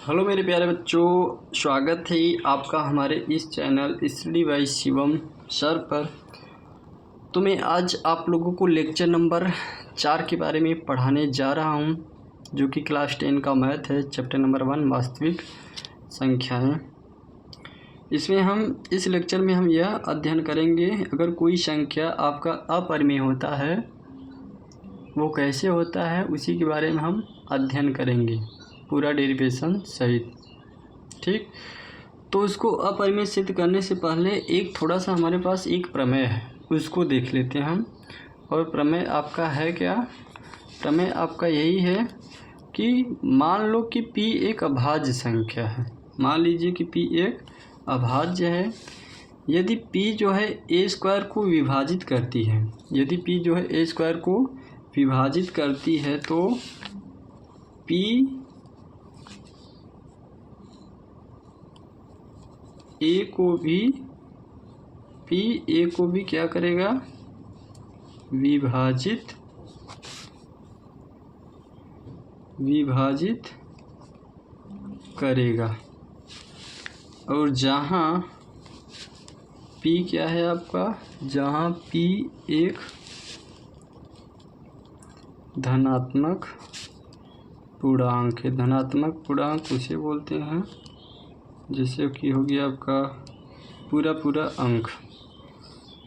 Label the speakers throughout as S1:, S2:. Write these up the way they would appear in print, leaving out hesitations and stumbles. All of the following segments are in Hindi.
S1: हेलो मेरे प्यारे बच्चों, स्वागत है आपका हमारे इस channel study bye Shivam sir पर। तो मैं आज आप लोगों को लेक्चर नंबर 4 के बारे में पढ़ाने जा रहा हूं, जो कि क्लास 10 का मैथ है, चैप्टर नंबर 1 वास्तविक संख्याएं। इसमें हम इस लेक्चर में हम यह अध्ययन करेंगे, अगर कोई संख्या आपका अपरिमेय होता है वो कैसे होता है, उसी के बारे में हम अध्ययन करेंगे, पूरा डेरिवेशन सहित। ठीक, तो उसको अपरिमेय सिद्ध करने से पहले एक थोड़ा सा हमारे पास एक प्रमेय है, उसको देख लेते हैं हम। और प्रमेय आपका है क्या? प्रमेय आपका यही है कि मान लो कि p एक अभाज्य संख्या है। मान लीजिए कि p एक अभाज्य है। यदि p जो है a स्क्वायर को विभाजित करती है, यदि p जो है a स्क्वायर को विभाजित करती है, तो p a को भी क्या करेगा? विभाजित करेगा। और जहाँ p क्या है आपका, जहाँ p एक धनात्मक पूर्णांक है। धनात्मक पूर्णांक उसे बोलते हैं जैसे कि हो गया आपका पूरा अंक,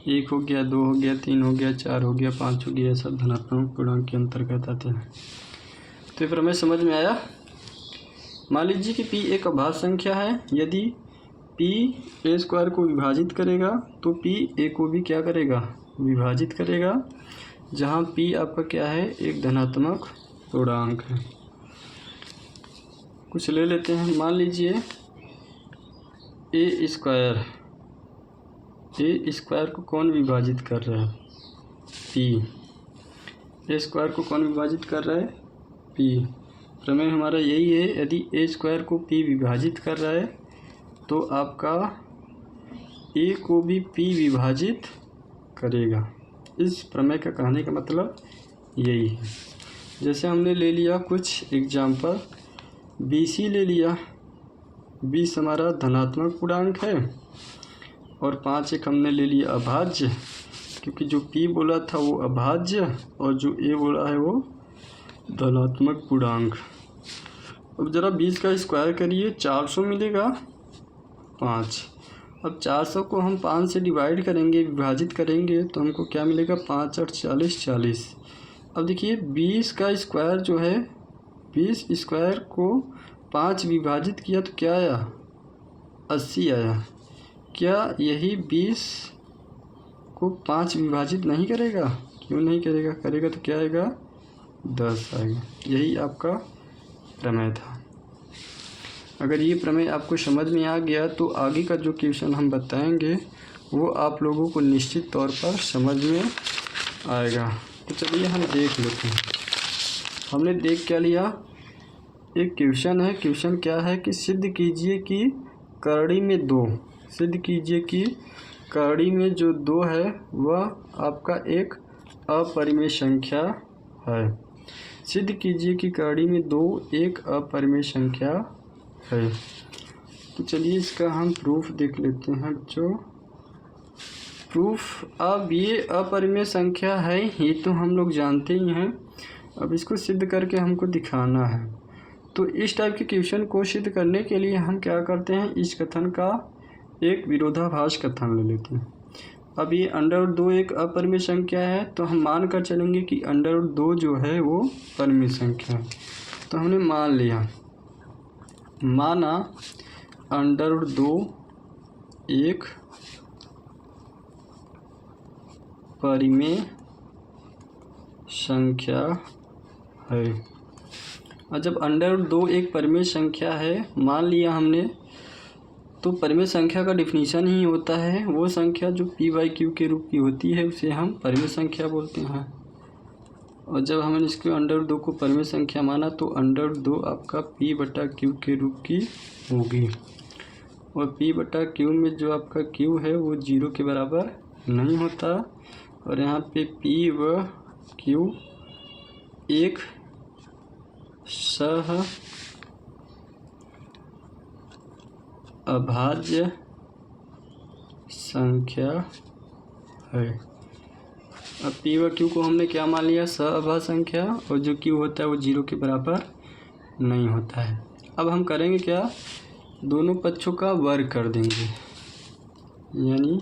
S1: 1 हो गया, 2 हो गया, 3 हो गया, 4 हो गया, 5 हो गया, सब धनात्मक पूर्णांक के अंतर्गत आते हैं। तो ये प्रमेय समझ में आया? मान लीजिए कि p एक अभाज्य संख्या है। यदि p a स्क्वायर को विभाजित करेगा तो p a को भी क्या करेगा? विभाजित करेगा। जहाँ p आपका क्या है? एक धनात्मक पूर्णांक है। कुछ ले लेते हैं। मान लीजिए a स्क्वायर को कौन विभाजित कर रहा है? p। a स्क्वायर को कौन विभाजित कर रहा है? p। प्रमेय हमारा यही है, यदि a स्क्वायर को p विभाजित कर रहा है तो आपका a को भी p विभाजित करेगा। इस प्रमेय का कहने का मतलब यही है। जैसे हमने ले लिया कुछ एग्जाम्पल, BC ले लिया। 20 हमारा धनात्मक पूर्णांक है और 5 एक हमने ले लिया अभाज्य, क्योंकि जो p बोला था वो अभाज्य और जो a बोला है वो धनात्मक पूर्णांक। अब ज़रा 20 का स्क्वायर करिए, 400 मिलेगा 5। अब 400 को हम 5 से डिवाइड करेंगे, विभाजित करेंगे, तो हमको क्या मिलेगा? 5 8 40 40। अब देखिए 20 का स्क्वायर जो है, 20 स्क्वायर को 5 विभाजित किया तो क्या आया? 80 आया। क्या यही 20 को 5 विभाजित नहीं करेगा? क्यों नहीं करेगा? करेगा तो क्या आएगा? 10 आएगा। यही आपका प्रमेय था। अगर ये प्रमेय आपको समझ में आ गया तो आगे का जो क्वेश्चन हम बताएंगे वो आप लोगों को निश्चित तौर पर समझ में आएगा। तो चलिए हम देख लेते हैं। हमने देख क्या लिया? एक क्वेश्चन है। क्वेश्चन क्या है कि सिद्ध कीजिए कि करड़ी में 2, सिद्ध कीजिए कि करड़ी में जो 2 है वह आपका एक अपरिमेय संख्या है। सिद्ध कीजिए कि करड़ी में 2 एक अपरिमेय संख्या है। तो चलिए इसका हम प्रूफ देख लेते हैं बच्चों। प्रूफ, अब ये अपरिमेय संख्या है ये तो हम लोग जानते ही हैं, अब इसको सिद्ध करके हमको दिखाना है। तो इस टाइप के क्वेश्चन को सिद्ध करने के लिए हम क्या करते हैं? इस कथन का एक विरोधाभास कथन ले लेते हैं। अब ये √2 एक अपरिमेय संख्या है, तो हम मान कर चलेंगे कि √2 जो है वो परिमेय संख्या है। तो हमने मान लिया, माना √2 एक परिमेय संख्या है। और जब √2 एक परिमेय संख्या है मान लिया हमने, तो परिमेय संख्या का डिफिनीशन ही होता है वो संख्या जो p/q के रूप की होती है उसे हम परिमेय संख्या बोलते हैं। और जब हमने इसको √2 को परिमेय संख्या माना तो √2 आपका p/q के रूप की होगी। और p/q में जो आपका q है वो 0 के बराबर नहीं होता, और यहाँ पे p व q एक अभाज्य संख्या है। अब पी व क्यू को हमने क्या मान लिया, सअभाज्य संख्या, और जो क्यू होता है वो 0 के बराबर नहीं होता है। अब हम करेंगे क्या, दोनों पक्षों का वर्ग कर देंगे, यानी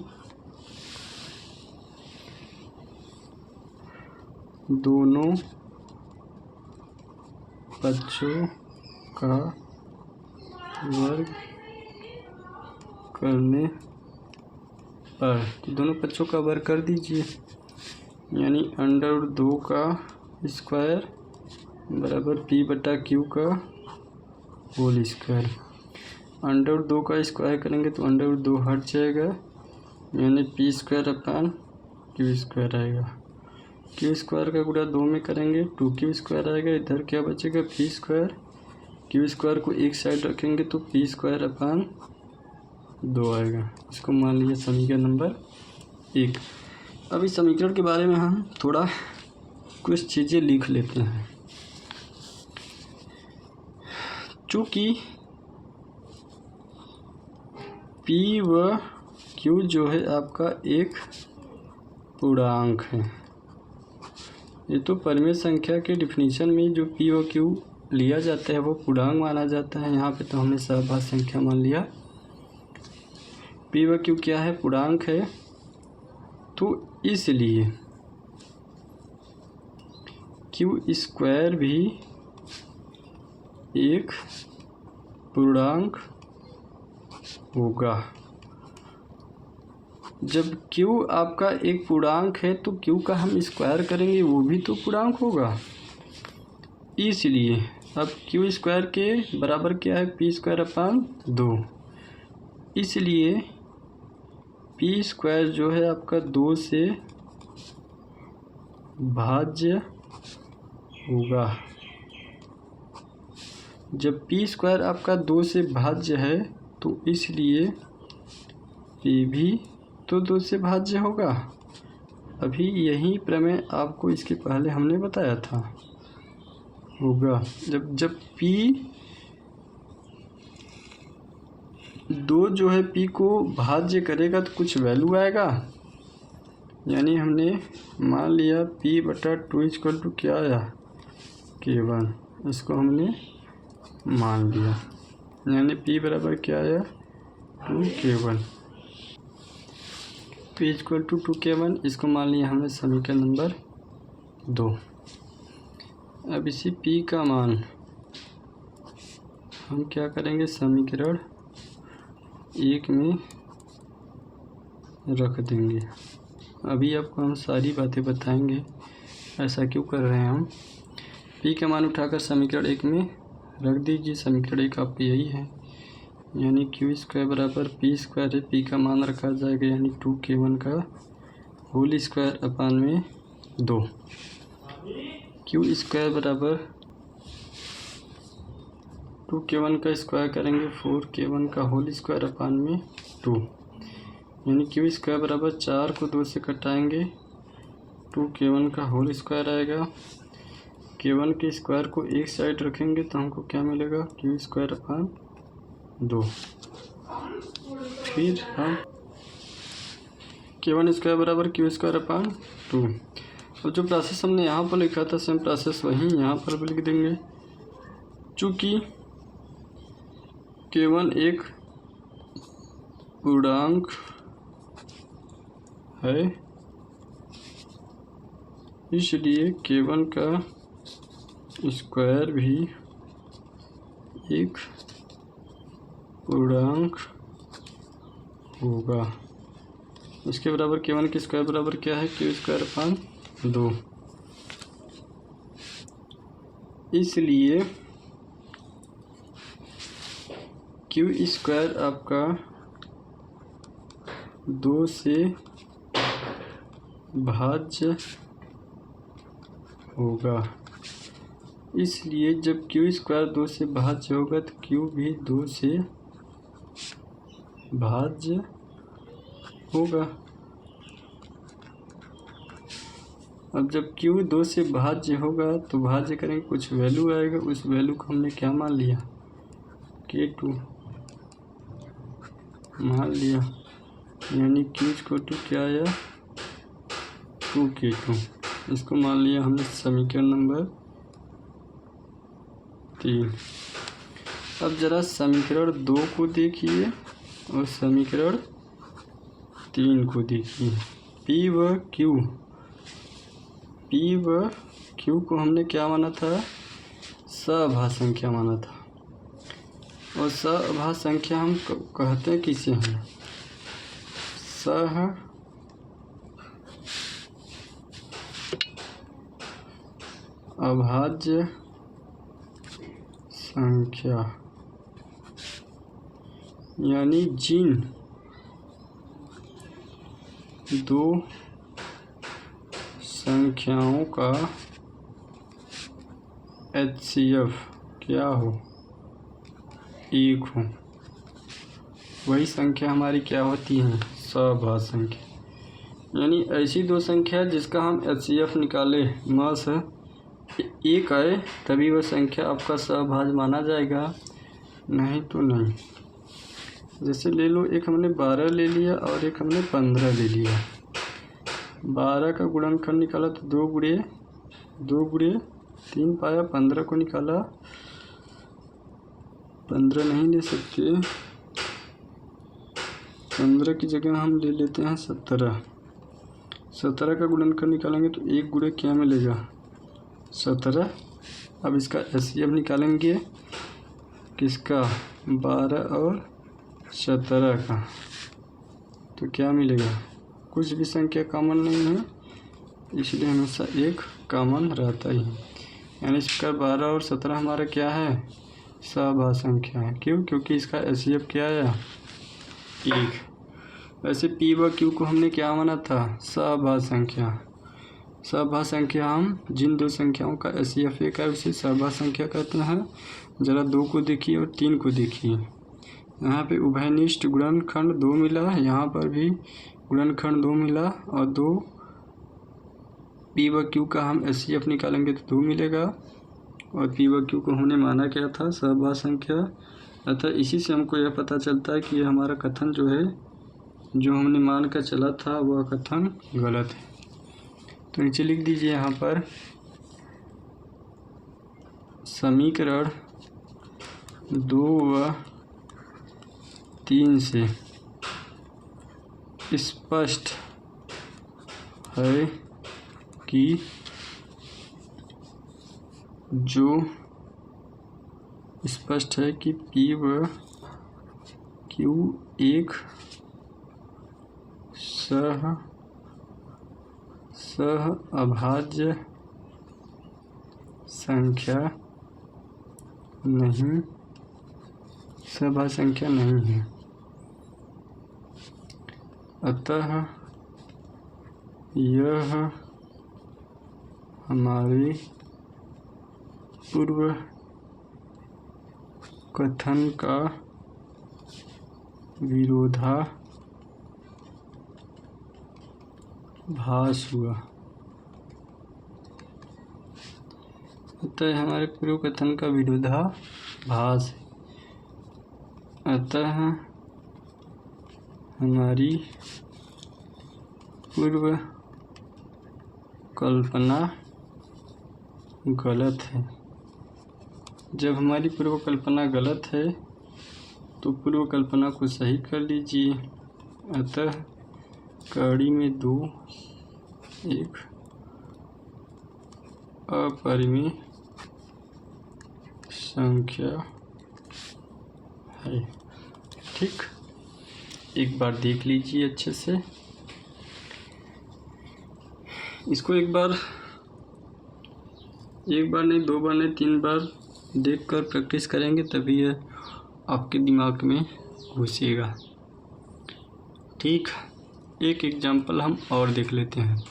S1: दोनों पक्षों का वर्ग करने पर, तो दोनों पक्षों का वर्ग कर दीजिए, यानी √2 का स्क्वायर बराबर पी बटा क्यू का होल स्क्वायर। √2 का स्क्वायर करेंगे तो √2 हट जाएगा, यानी P square upon Q square आएगा। क्यू स्क्वायर का गुणा 2 में करेंगे 2q स्क्वायर आएगा। इधर क्या बचेगा, पी स्क्वायर। क्यू स्क्वायर को एक साइड रखेंगे तो पी स्क्वायर अपान 2 आएगा। इसको मान लीजिए समीकरण नंबर 1। अब इस समीकरण के बारे में हम थोड़ा कुछ चीज़ें लिख लेते हैं। चूँकि P व Q जो है आपका एक पूर्णांक है, ये तो परिमेय संख्या के डिफिनीशन में जो P व Q लिया जाता है वो पूर्णांक माना जाता है। यहाँ पे तो हमने सहभाज्य संख्या मान लिया। P व Q क्या है, पूर्णांक है, तो इसलिए Q स्क्वायर भी एक पूर्णांक होगा। जब Q आपका एक पूर्णांक है तो Q का हम स्क्वायर करेंगे, वो भी तो पूर्णांक होगा। इसलिए अब Q स्क्वायर के बराबर क्या है, पी स्क्वायर अपान 2। इसलिए पी स्क्वायर जो है आपका 2 से भाज्य होगा। जब पी स्क्वायर आपका 2 से भाज्य है तो इसलिए पी भी तो 2 से भाज्य होगा। अभी यही प्रमेय आपको इसके पहले हमने बताया था, होगा। जब पी 2 जो है पी को भाज्य करेगा तो कुछ वैल्यू आएगा, यानी हमने मान लिया पी बटा 2 इक्वल टू क्या आया, K1। इसको हमने मान लिया, यानी P बराबर क्या आया, 2K1। P equal to 2K1, इसको मान लिया हमने समीकरण नंबर 2। अब इसी P का मान हम क्या करेंगे, समीकरण 1 में रख देंगे। अभी आपको हम सारी बातें बताएंगे ऐसा क्यों कर रहे हैं हम। P का मान उठाकर समीकरण 1 में रख दीजिए। समीकरण 1 आपका यही है, यानी क्यू स्क्वायर बराबर पी स्क्वायर है, पी का मान रखा जाएगा यानी 2K1 का होल स्क्वायर अपान में 2। क्यू स्क्वायर बराबर 2K1 का स्क्वायर करेंगे 4K1 का होल स्क्वायर अपान में 2, यानी क्यू स्क्वायर बराबर 4 को 2 से कटाएंगे 2K1 का होल स्क्वायर आएगा। K1 के स्क्वायर को एक साइड रखेंगे तो हमको क्या मिलेगा, क्यू स्क्वायर अपान 2। फिर हम K1 स्क्वायर बराबर क्यू स्क्वायर अपान 2। और जो प्रोसेस हमने यहाँ पर लिखा था सेम प्रोसेस वहीं यहाँ पर भी लिख देंगे। चूँकि K1 एक पूर्णांक है, इसलिए K1 का स्क्वायर भी एक पूर्णांक होगा। इसके बराबर K1 के स्क्वायर बराबर क्या है, क्यू स्क्वायर अपान 2। इसलिए क्यू स्क्वायर आपका 2 से भाज्य होगा। इसलिए जब क्यू स्क्वायर 2 से भाज्य होगा तो क्यू भी 2 से भाज्य होगा। अब जब क्यू 2 से भाज्य होगा तो भाज्य करेंगे कुछ वैल्यू आएगा, उस वैल्यू को हमने क्या मान लिया, K2। मान लिया, यानी Q = क्या आया 2K2। इसको मान लिया हमने समीकरण नंबर 3। अब जरा समीकरण 2 को देखिए और समीकरण 3 को देखिए। P व Q को हमने क्या माना था, सभाज्य संख्या माना था। और सभाज्य संख्या हम कहते हैं किसे हैं, अभाज्य संख्या, यानी जिन दो संख्याओं का HCF क्या हो, एक हो, वही संख्या हमारी क्या होती है, सभाज्य संख्या। यानी ऐसी दो संख्या जिसका हम HCF निकाले मास एक आए तभी वह संख्या आपका सभाज्य माना जाएगा, नहीं तो नहीं। जैसे ले लो, एक हमने 12 ले लिया और एक हमने 15 ले लिया। 12 का गुणनखंड निकाला तो 2 गुणे 3 पाया, 15 को निकाला, 15 नहीं ले सकते, 15 की जगह हम ले लेते हैं 17। 17 का गुणनखंड निकालेंगे तो 1 गुणे क्या मिलेगा, 17। अब इसका HCF निकालेंगे किसका, 12 और 17 का, तो क्या मिलेगा, कुछ भी संख्या कॉमन नहीं है, इसलिए हमेशा एक कॉमन रहता ही है। यानी इस प्रकार 12 और 17 हमारा क्या है, सभाज्य संख्या है। क्यों, क्योंकि इसका HCF क्या आया, 1। वैसे P व Q को हमने क्या माना था, सभाज्य संख्या। सभाज्य संख्या हम जिन दो संख्याओं का HCF 1 है उसे सभाज्य संख्या कहते हैं। जरा 2 को देखिए और 3 को देखिए। यहाँ पे उभयनिष्ठ गुणनखंड 2 मिला, यहाँ पर भी गुणनखंड 2 मिला, और 2 P व Q का हम HCF निकालेंगे तो 2 मिलेगा, और P व Q को हमने माना क्या था, सभाज्य संख्या। अतः इसी से हमको यह पता चलता है कि ये हमारा कथन जो है, जो हमने मान कर चला था, वह कथन गलत है। तो नीचे लिख दीजिए यहाँ पर, समीकरण 2 व 3 से स्पष्ट है कि P व Q एक अभाज्य संख्या नहीं, सभाज्य संख्या नहीं है। अतः यह हमारे पूर्व कथन का विरोधाभास हुआ। अतः हमारे पूर्व कथन का विरोधाभास है। अतः हमारी पूर्व कल्पना गलत है। जब हमारी पूर्व कल्पना गलत है तो पूर्व कल्पना को सही कर लीजिए। अतः कड़ी में 2 एक अपरिमेय संख्या है। ठीक, एक बार देख लीजिए अच्छे से इसको, एक बार नहीं, 2 बार नहीं, 3 बार देखकर प्रैक्टिस करेंगे तभी यह आपके दिमाग में घुसेगा। ठीक, एक एग्जाम्पल हम और देख लेते हैं।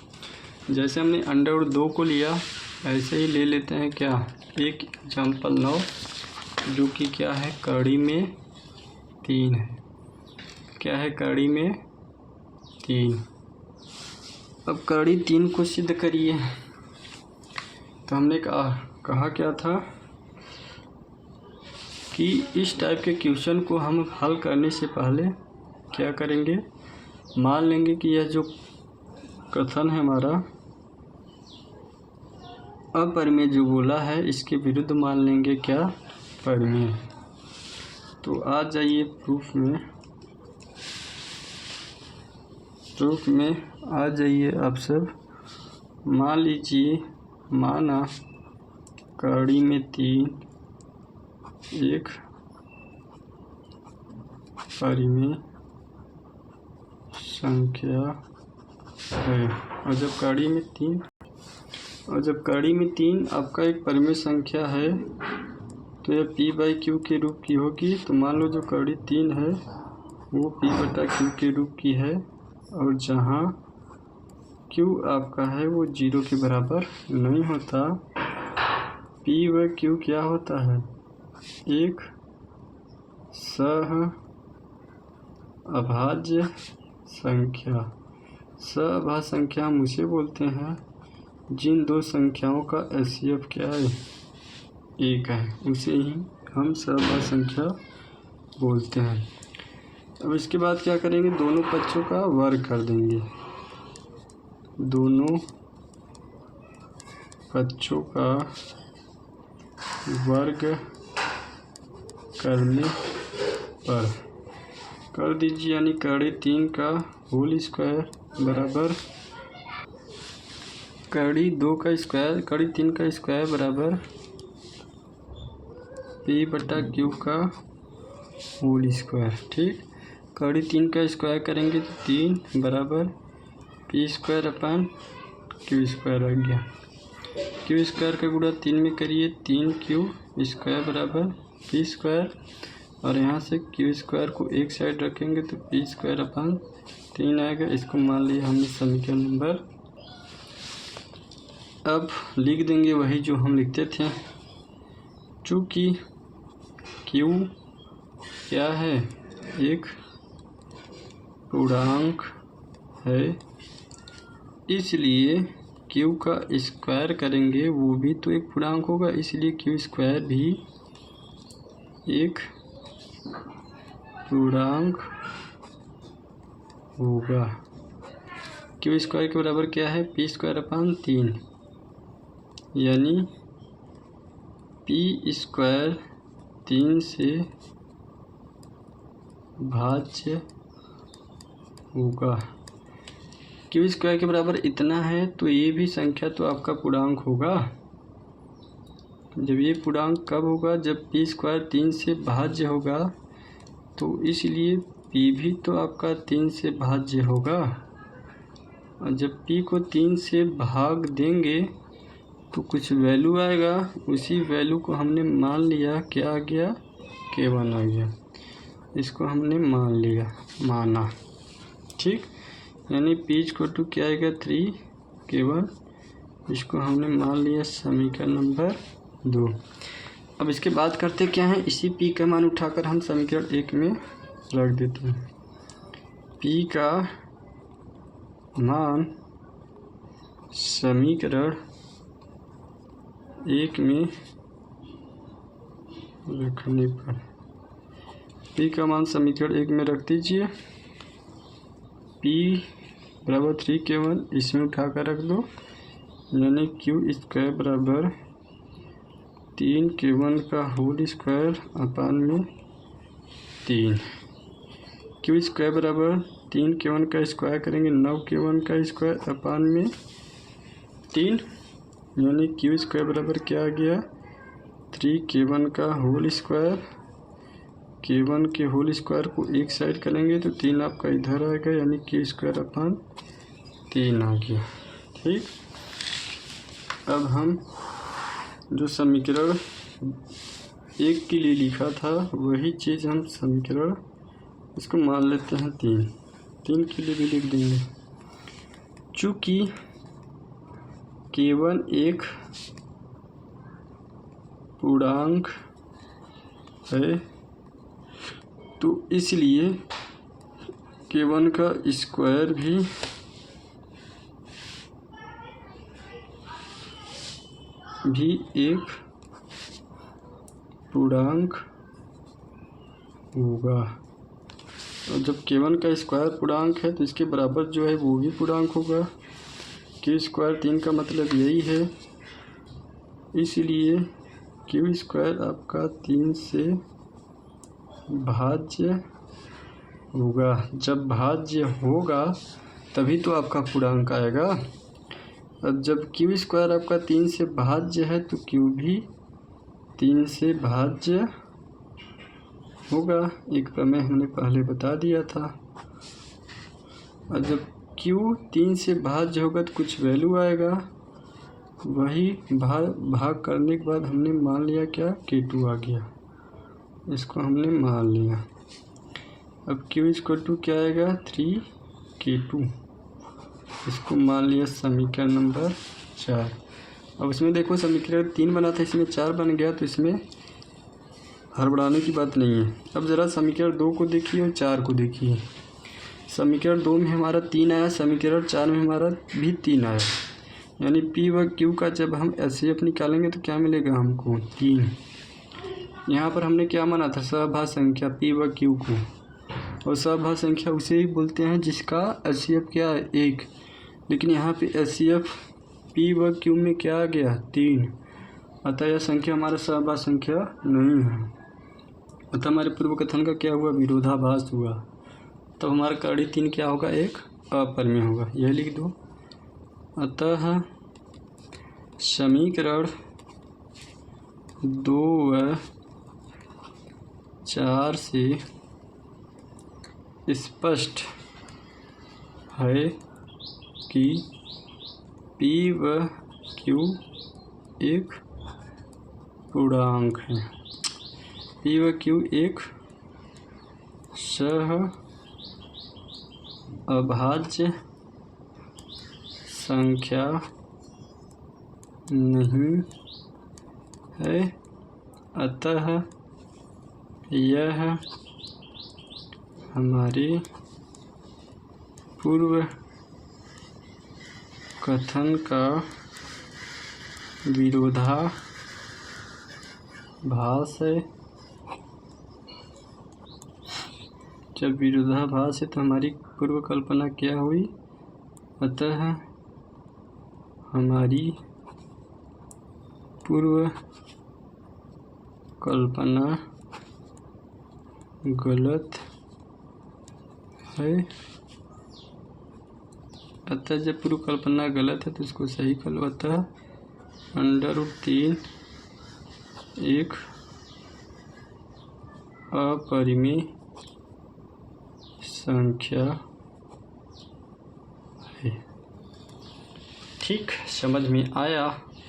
S1: जैसे हमने √2 को लिया, ऐसे ही ले लेते हैं क्या, एक एग्जाम्पल 9, जो कि क्या है, कड़ी में 3 है। क्या है, कड़ी में 3। अब कड़ी 3 को सिद्ध करिए। तो हमने कहा क्या था कि इस टाइप के क्वेश्चन को हम हल करने से पहले क्या करेंगे, मान लेंगे कि यह जो कथन है हमारा अपरिमेय जो बोला है इसके विरुद्ध मान लेंगे क्या, परिमेय। तो आ जाइए प्रूफ में आ जाइए आप सब। मान लीजिए, माना कड़ी में 3 एक परिमेय संख्या है, और जब कड़ी में 3 आपका एक परिमेय संख्या है तो यह p/q के रूप की होगी। तो मान लो जो कड़ी 3 है वो p/q के रूप की है, और जहाँ q आपका है वो 0 के बराबर नहीं होता, p/q क्या होता है, एक सहअभाज्य संख्या। सहअभाज्य संख्या हम उसे बोलते हैं जिन दो संख्याओं का HCF क्या है, 1 है, उसे ही हम सहअभाज्य संख्या बोलते हैं। अब इसके बाद क्या करेंगे, दोनों पक्षों का वर्ग कर देंगे। दोनों पक्षों का वर्ग करने पर कर दीजिए, यानी कड़ी 3 का होल स्क्वायर बराबर कड़ी 2 का स्क्वायर, कड़ी 3 का स्क्वायर बराबर p/q का होल स्क्वायर। ठीक, कड़ी 3 का स्क्वायर करेंगे तो 3 बराबर p²/q² आ गया। q² का गुणा 3 में करिए, 3q² बराबर p², और यहाँ से q² को एक साइड रखेंगे तो p²/3 आएगा। इसको मान लिया हमने समीकरण नंबर। अब लिख देंगे वही जो हम लिखते थे, चूँकि q क्या है, एक पूर्णांक है, इसलिए q का स्क्वायर करेंगे वो भी तो एक पूर्णांक होगा, इसलिए q² भी एक पूर्णांक होगा। q² के बराबर क्या है, p²/3, यानी p² 3 से भाज्य होगा। q² के बराबर इतना है तो ये भी संख्या तो आपका पूर्णांक होगा। जब ये पूर्णांक कब होगा, जब p² 3 से भाज्य होगा, तो इसलिए p भी तो आपका 3 से भाज्य होगा। और जब p को 3 से भाग देंगे तो कुछ वैल्यू आएगा, उसी वैल्यू को हमने मान लिया, क्या आ गया, k1 आ गया। इसको हमने माना। ठीक, यानी p क्या आएगा, 3k1। इसको हमने मान लिया समीकरण नंबर 2। अब इसके बाद करते क्या है, इसी p का मान उठाकर हम समीकरण 1 में रख देते हैं। p का मान समीकरण 1 में रखने पर, p का मान समीकरण 1 में रख दीजिए। p बराबर 3k1 इसमें उठाकर रख दो, यानी q² बराबर 3k1 का होल स्क्वायर अपान में 3। q² बराबर 3k1 का स्क्वायर करेंगे, 9k1 का स्क्वायर अपान में 3, यानी q² बराबर क्या आ गया, 3k1 का होल स्क्वायर। k1 के होल स्क्वायर को एक साइड करेंगे तो 3 आपका इधर आएगा, यानी q²/3 आ गया। ठीक, अब हम जो समीकरण 1 के लिए लिखा था वही चीज़ हम समीकरण इसको मान लेते हैं 3 के लिए भी लिख देंगे। चूँकि k1 एक पूर्णांक है तो इसलिए k1 का स्क्वायर भी एक पूर्णांक होगा। और जब k1 का स्क्वायर पूर्णांक है तो इसके बराबर जो है वो भी पूर्णांक होगा। q स्क्वायर 3 का मतलब यही है, इसलिए q स्क्वायर आपका 3 से भाज्य होगा। जब भाज्य होगा तभी तो आपका पूर्णांक आएगा। अब जब q स्क्वायर आपका 3 से भाज्य है तो q भी 3 से भाज्य होगा। एक प्रमेय हमने पहले बता दिया था। और जब q 3 से भाज्य होगा तो कुछ वैल्यू आएगा, वही भाग करने के बाद हमने मान लिया क्या, k2 आ गया, इसको हमने मान लिया। अब q इक्वल टू क्या आएगा, 3k2, इसको मान लिया समीकरण नंबर 4। अब इसमें देखो समीकरण 3 बना था, इसमें 4 बन गया, तो इसमें हड़बड़ाने की बात नहीं है। अब ज़रा समीकरण 2 को देखिए और 4 को देखिए। समीकरण 2 में हमारा 3 आया, समीकरण 4 में हमारा भी 3 आया, यानी p व q का जब हम HCF निकालेंगे तो क्या मिलेगा हमको, 3। यहाँ पर हमने क्या माना था, सहभाज्य संख्या p व q को, और सहभाज्य संख्या उसे ही बोलते हैं जिसका HCF क्या है, 1। लेकिन यहाँ पे HCF p व q में क्या आ गया, 3। अतः यह संख्या हमारा सहभाज्य संख्या नहीं है। अतः हमारे पूर्व कथन का क्या हुआ, विरोधाभास हुआ। तो हमारा कड़ी 3 क्या होगा, एक अपरिमेय होगा, यह लिख दो। अतः समीकरण 2 व 4 से स्पष्ट है कि p व q एक पूर्णांक है। p व q एक सह अभाज्य संख्या नहीं है। अतः यह हमारे पूर्व कथन का विरोधाभास है। जब विरोधाभास है तो हमारी पूर्व कल्पना क्या हुई, अतः हमारी पूर्व कल्पना गलत है। अतः जब पूर्व कल्पना गलत है तो इसको सही कर लो। अतः √3 एक अपरिमेय संख्या है। ठीक, समझ में आया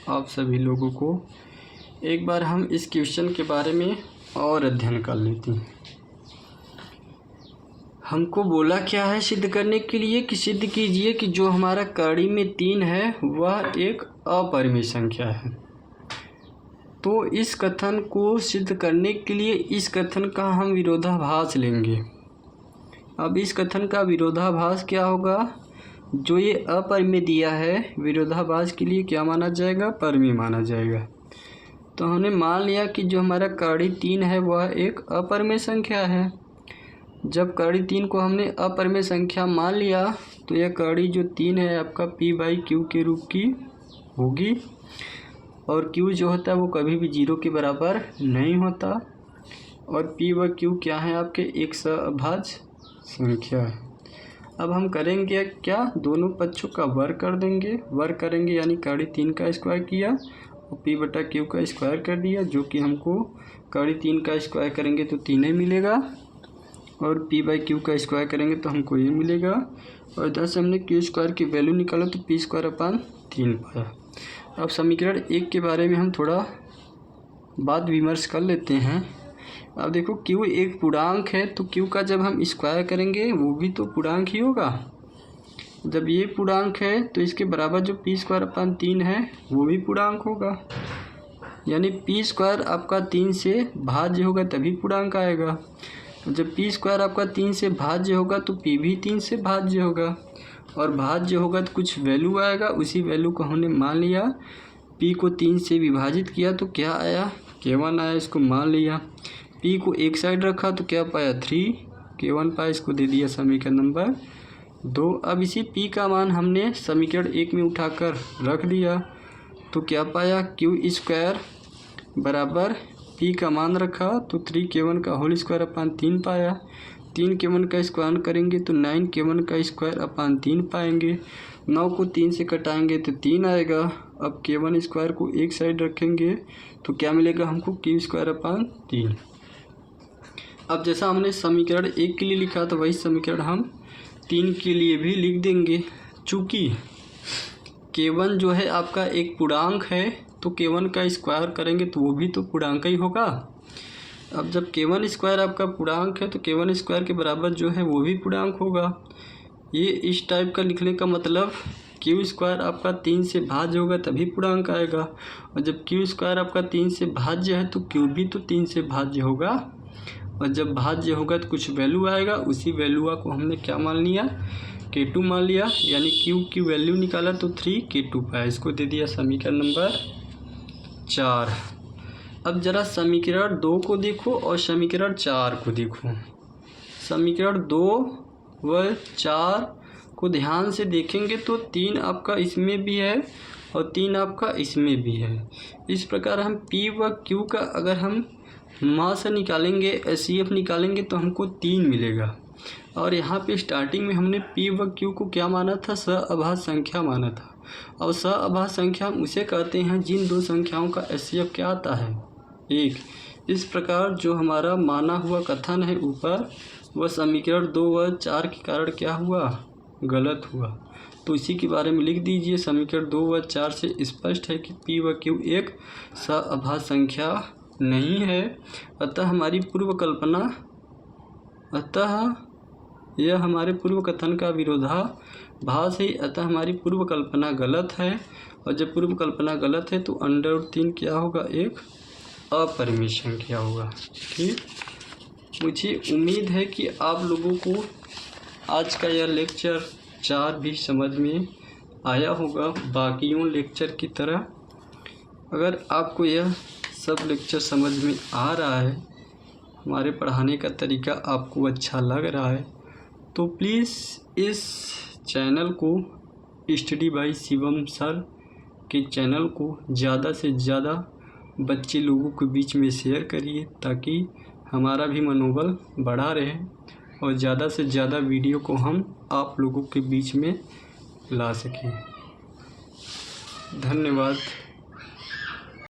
S1: आप सभी लोगों को। एक बार हम इस क्वेश्चन के बारे में और अध्ययन कर लेते हैं। हमको बोला क्या है सिद्ध करने के लिए कि सिद्ध कीजिए कि जो हमारा कड़ी में 3 है वह एक अपरिमेय संख्या है। तो इस कथन को सिद्ध करने के लिए इस कथन का हम विरोधाभास लेंगे। अब इस कथन का विरोधाभास क्या होगा, जो ये अपरिमेय दिया है विरोधाभास के लिए क्या माना जाएगा, परिमेय माना जाएगा। तो हमने मान लिया कि जो हमारा कड़ी 3 है वह एक अपरिमेय संख्या है। जब कड़ी 3 को हमने अपरिमेय संख्या मान लिया तो यह कड़ी जो 3 है आपका p/q के रूप की होगी, और q जो होता है वो कभी भी 0 के बराबर नहीं होता, और p व q क्या है आपके एक सहअभाज्य संख्या है। अब हम करेंगे क्या, दोनों पक्षों का वर्ग कर देंगे। वर्ग करेंगे यानी कड़ी 3 का स्क्वायर किया और p/q का स्क्वायर कर दिया, जो कि हमको कड़ी 3 का स्क्वायर करेंगे तो 3 ही मिलेगा, और p/q का स्क्वायर करेंगे तो हमको ये मिलेगा। और इधर से हमने q स्क्वायर की वैल्यू निकाला तो p²/3 पाया। अब समीकरण 1 के बारे में हम थोड़ा बात विमर्श कर लेते हैं। अब देखो q एक पूर्णांक है, तो q का जब हम स्क्वायर करेंगे वो भी तो पूर्णांक ही होगा। जब ये पूर्णांक है तो इसके बराबर जो p²/3 है वो भी पूर्णांक होगा, यानी p² आपका 3 से भाज्य होगा तभी पूर्णांक आएगा। जब p² आपका 3 से भाज्य होगा तो p भी 3 से भाज्य होगा, और भाज्य होगा तो कुछ वैल्यू आएगा, उसी वैल्यू को हमने मान लिया। p को 3 से विभाजित किया तो क्या आया, k1 आया, इसको मान लिया। p को एक साइड रखा तो क्या पाया, 3, K1 पाया, इसको दे दिया समीकरण नंबर 2। अब इसी P का मान हमने समीकरण 1 में उठाकर रख दिया, तो क्या पाया, Q² बराबर P का मान रखा तो 3K1 का होल स्क्वायर अपान 3 पाया। 3K1 का स्क्वायर करेंगे तो 9K1 का स्क्वायर अपान 3 पाएंगे। 9 को 3 से कटाएंगे तो 3 आएगा। अब K1 स्क्वायर को एक साइड रखेंगे तो क्या मिलेगा हमको, Q² अपान 3। अब जैसा हमने समीकरण 1 के लिए लिखा तो वही समीकरण हम 3 के लिए भी लिख देंगे। चूँकि K1 जो है आपका एक पूर्णांक है, तो K1 का स्क्वायर करेंगे तो वो भी तो पूर्णांक ही होगा। अब जब K1 स्क्वायर आपका पूर्णांक है तो K1 स्क्वायर के बराबर जो है वो भी पूर्णांक होगा। ये इस टाइप का लिखने का मतलब Q² आपका 3 से भाज्य होगा तभी पूर्णांक आएगा, और जब Q² आपका 3 से भाज्य है तो Q भी तो 3 से भाज्य होगा, और जब भाज्य होगा तो कुछ वैल्यू आएगा। उसी वैल्यू को हमने क्या मान लिया, K2 मान लिया, यानी Q की वैल्यू निकाला तो 3K2 पाया। इसको दे दिया समीकरण नंबर 4। अब जरा समीकरण 2 को देखो और समीकरण 4 को देखो। समीकरण 2 व 4 को ध्यान से देखेंगे तो 3 आपका इसमें भी है और 3 आपका इसमें भी है। इस प्रकार हम P व Q का अगर हम मास निकालेंगे, HCF निकालेंगे तो हमको 3 मिलेगा। और यहाँ पे स्टार्टिंग में हमने P व Q को क्या माना था, सअभाज्य संख्या माना था। और सअभाज्य संख्या हम उसे कहते हैं जिन दो संख्याओं का HCF क्या आता है, 1। इस प्रकार जो हमारा माना हुआ कथन है ऊपर, वह समीकरण 2 व 4 के कारण क्या हुआ, गलत हुआ। तो इसी के बारे में लिख दीजिए। समीकरण 2 व 4 से स्पष्ट है कि P व Q एक सअभाज्य संख्या नहीं है। अतः यह हमारे पूर्व कथन का विरोधाभास है। अतः हमारी पूर्व कल्पना गलत है, और जब पूर्व कल्पना गलत है तो √3 क्या होगा, एक अपरिमेय संख्या होगा। ठीक, मुझे उम्मीद है कि आप लोगों को आज का यह लेक्चर 4 भी समझ में आया होगा, बाकियों लेक्चर की तरह। अगर आपको यह सब लेक्चर समझ में आ रहा है, हमारे पढ़ाने का तरीका आपको अच्छा लग रहा है, तो प्लीज़ इस चैनल को, स्टडी बाय शिवम सर के चैनल को ज़्यादा से ज़्यादा बच्चे लोगों के बीच में शेयर करिए, ताकि हमारा भी मनोबल बढ़ा रहे और ज़्यादा से ज़्यादा वीडियो को हम आप लोगों के बीच में ला सकें। धन्यवाद।